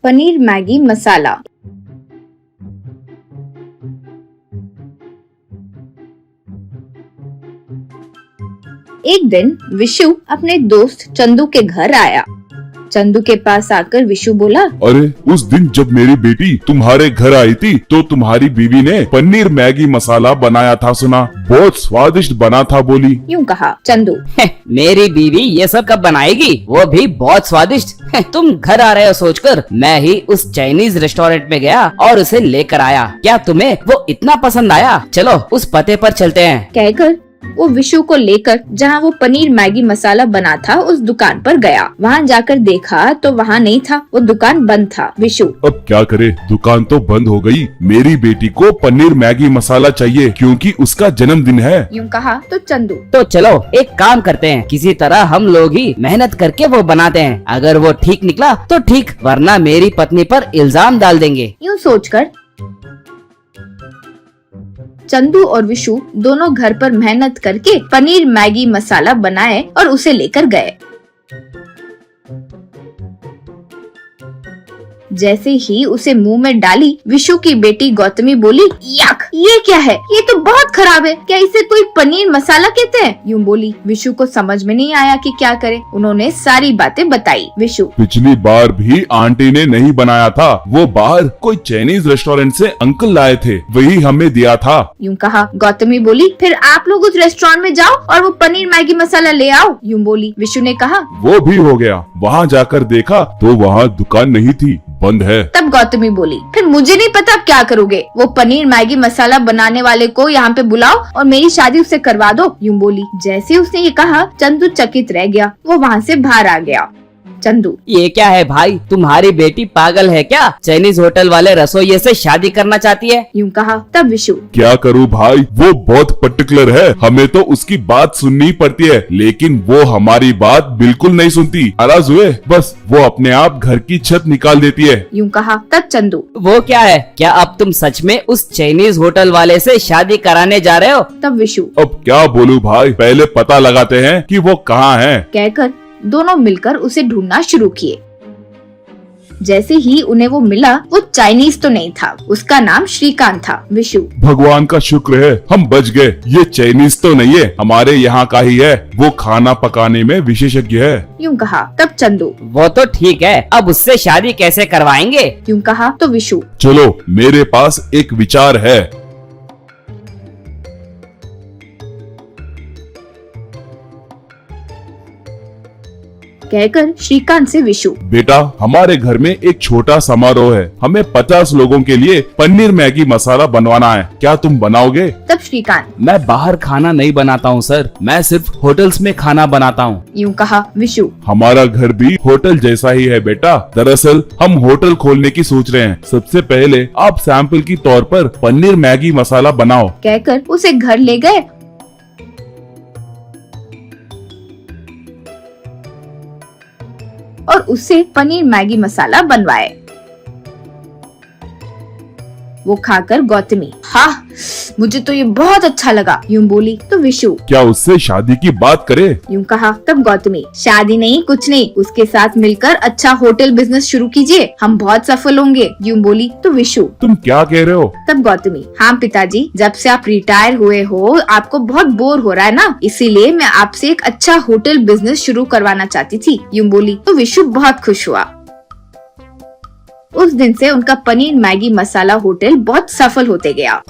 Paneer Maggi मसाला। एक दिन विशु अपने दोस्त चंदू के घर आया। चंदू के पास आकर विशु बोला, अरे उस दिन जब मेरी बेटी तुम्हारे घर आई थी तो तुम्हारी बीवी ने पनीर मैगी मसाला बनाया था, सुना बहुत स्वादिष्ट बना था बोली। यूँ कहा चंदू। मेरी बीवी ये सब कब बनाएगी, वो भी बहुत स्वादिष्ट। तुम घर आ रहे हो सोचकर मैं ही उस चाइनीज रेस्टोरेंट में गया और उसे लेकर आया। क्या तुम्हें वो इतना पसंद आया? चलो उस पते पर चलते हैं। कहकर वो विशु को लेकर जहाँ वो पनीर मैगी मसाला बना था उस दुकान पर गया। वहाँ जाकर देखा तो वहाँ नहीं था, वो दुकान बंद था। विशु अब क्या करे, दुकान तो बंद हो गई। मेरी बेटी को पनीर मैगी मसाला चाहिए क्योंकि उसका जन्मदिन है। यूँ कहा तो चंदू। तो चलो एक काम करते हैं, किसी तरह हम लोग ही मेहनत करके वो बनाते हैं। अगर वो ठीक निकला तो ठीक, वरना मेरी पत्नी पर इल्जाम डाल देंगे। यूँ सोचकर चंदू और विशु दोनों घर पर मेहनत करके पनीर मैगी मसाला बनाए और उसे लेकर गए। जैसे ही उसे मुंह में डाली, विशु की बेटी गौतमी बोली, यक, ये क्या है? ये तो बहुत खराब है। क्या इसे कोई पनीर मसाला कहते हैं? यूँ बोली। विशु को समझ में नहीं आया कि क्या करे। उन्होंने सारी बातें बताई। विशु, पिछली बार भी आंटी ने नहीं बनाया था, वो बाहर कोई चाइनीज रेस्टोरेंट से अंकल लाए थे, वही हमें दिया था। यूँ कहा। गौतमी बोली, फिर आप लोग उस रेस्टोरेंट में जाओ और वो पनीर मैगी मसाला ले आओ। यूँ बोली। विशु ने कहा। वो भी हो गया। वहाँ जाकर देखा तो वहाँ दुकान नहीं थी, बंद है। तब गौतमी बोली, फिर मुझे नहीं पता अब क्या करोगे। वो पनीर मैगी मसाला बनाने वाले को यहाँ पे बुलाओ और मेरी शादी उससे करवा दो। यूँ बोली। जैसे उसने ये कहा, चंदू चकित रह गया। वो वहाँ से बाहर आ गया। चंदू, ये क्या है भाई, तुम्हारी बेटी पागल है क्या? चाइनीज होटल वाले रसोइये से शादी करना चाहती है? यूँ कहा। तब विशु, क्या करूँ भाई, वो बहुत पर्टिकुलर है, हमें तो उसकी बात सुननी पड़ती है, लेकिन वो हमारी बात बिल्कुल नहीं सुनती। नाराज हुए बस वो अपने आप घर की छत निकाल देती है। यूँ कहा। तब चंदू, वो क्या है? क्या अब तुम सच में उस चाइनीज होटल वाले से शादी कराने जा रहे हो? तब विशु, अब क्या बोलूं भाई, पहले पता लगाते हैं कि वो कहाँ है। कहकर दोनों मिलकर उसे ढूंढना शुरू किए। जैसे ही उन्हें वो मिला, वो चाइनीज तो नहीं था, उसका नाम श्रीकांत था। विशु, भगवान का शुक्र है हम बच गए। ये चाइनीज तो नहीं है, हमारे यहाँ का ही है, वो खाना पकाने में विशेषज्ञ है। यूँ कहा। तब चंदू, वो तो ठीक है, अब उससे शादी कैसे करवाएंगे? यूँ कहा तो विशु, चलो मेरे पास एक विचार है। कहकर श्रीकांत से विशु, बेटा हमारे घर में एक छोटा समारोह है, हमें 50 लोगों के लिए पनीर मैगी मसाला बनवाना है, क्या तुम बनाओगे? तब श्रीकांत, मैं बाहर खाना नहीं बनाता हूँ सर, मैं सिर्फ होटल्स में खाना बनाता हूँ। यूँ कहा। विशु, हमारा घर भी होटल जैसा ही है बेटा, दरअसल हम होटल खोलने की सोच रहे हैं। सबसे पहले आप सैंपल की तौर पर पनीर मैगी मसाला बनाओ। कहकर उसे घर ले गए और उससे पनीर मैगी मसाला बनवाए। वो खाकर गौतमी, हाँ मुझे तो ये बहुत अच्छा लगा। यूँ बोली। तो विशु, क्या उससे शादी की बात करे? यूँ कहा। तब गौतमी, शादी नहीं कुछ नहीं, उसके साथ मिलकर अच्छा होटल बिजनेस शुरू कीजिए, हम बहुत सफल होंगे। यूँ बोली। तो विशु, तुम क्या कह रहे हो? तब गौतमी, हाँ पिताजी, जब से आप रिटायर हुए हो आपको बहुत बोर हो रहा है ना, इसीलिए मैं आपसे एक अच्छा होटल बिजनेस शुरू करवाना चाहती थी। यूँ बोली। तो विशु बहुत खुश हुआ। उस दिन से उनका पनीर मैगी मसाला होटल बहुत सफल होते गया।